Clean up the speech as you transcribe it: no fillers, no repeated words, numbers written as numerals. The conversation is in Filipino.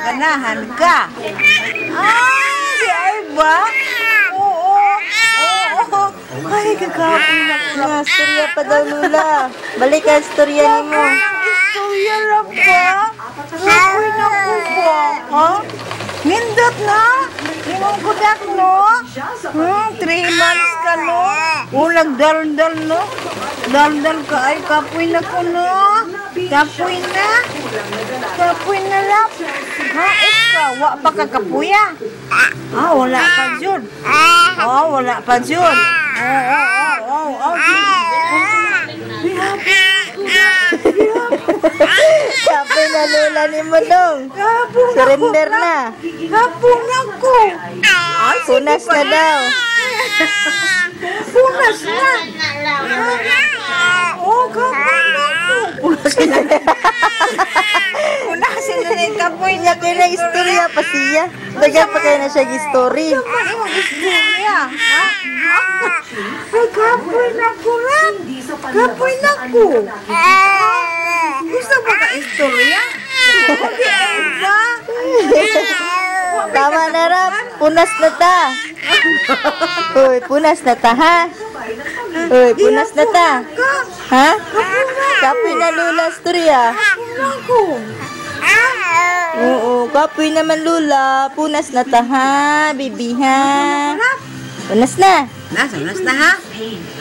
Ganahan ka. Di ay ba? Oo. Ay, kagapon na ko na. Istorya pa daw, Lula. Balik ka, istorya ni mo. Istorya lang ba? Gapon na ko ba? Ha? Nindot na? Imong kudak, no? 3 months ka, no? Ulag dal-dal, no? Dal-dal ka ay kapoy na ko, no? Kapoy na? Kapoy na lang? Ha, ikaw? Wa pa ka kapuya? Wala pa dyan. Wala pa dyan. Kapoy na, Lula ni mo, dong. Surrender na. Kapong ako. Punas na daw. Punas na. Kapong ako. Punasin na na yung kapoy niya. Kaya na istorya pa siya. Dagan pa kayo na siya story. Istorya. Kapoy na ko lang. Kapoy na ko. Gusto mo ka istorya? Hindi ay ba? Tama na, Rap. Punas na ta. Uy, punas na ta, ha? Uy, punas na ta. Ha? Kapoy na, Lula, istorya. Oo, kapoy naman, Lula. Punas na ta, ha? Bibi, ha? Punas na. Nasa na ha?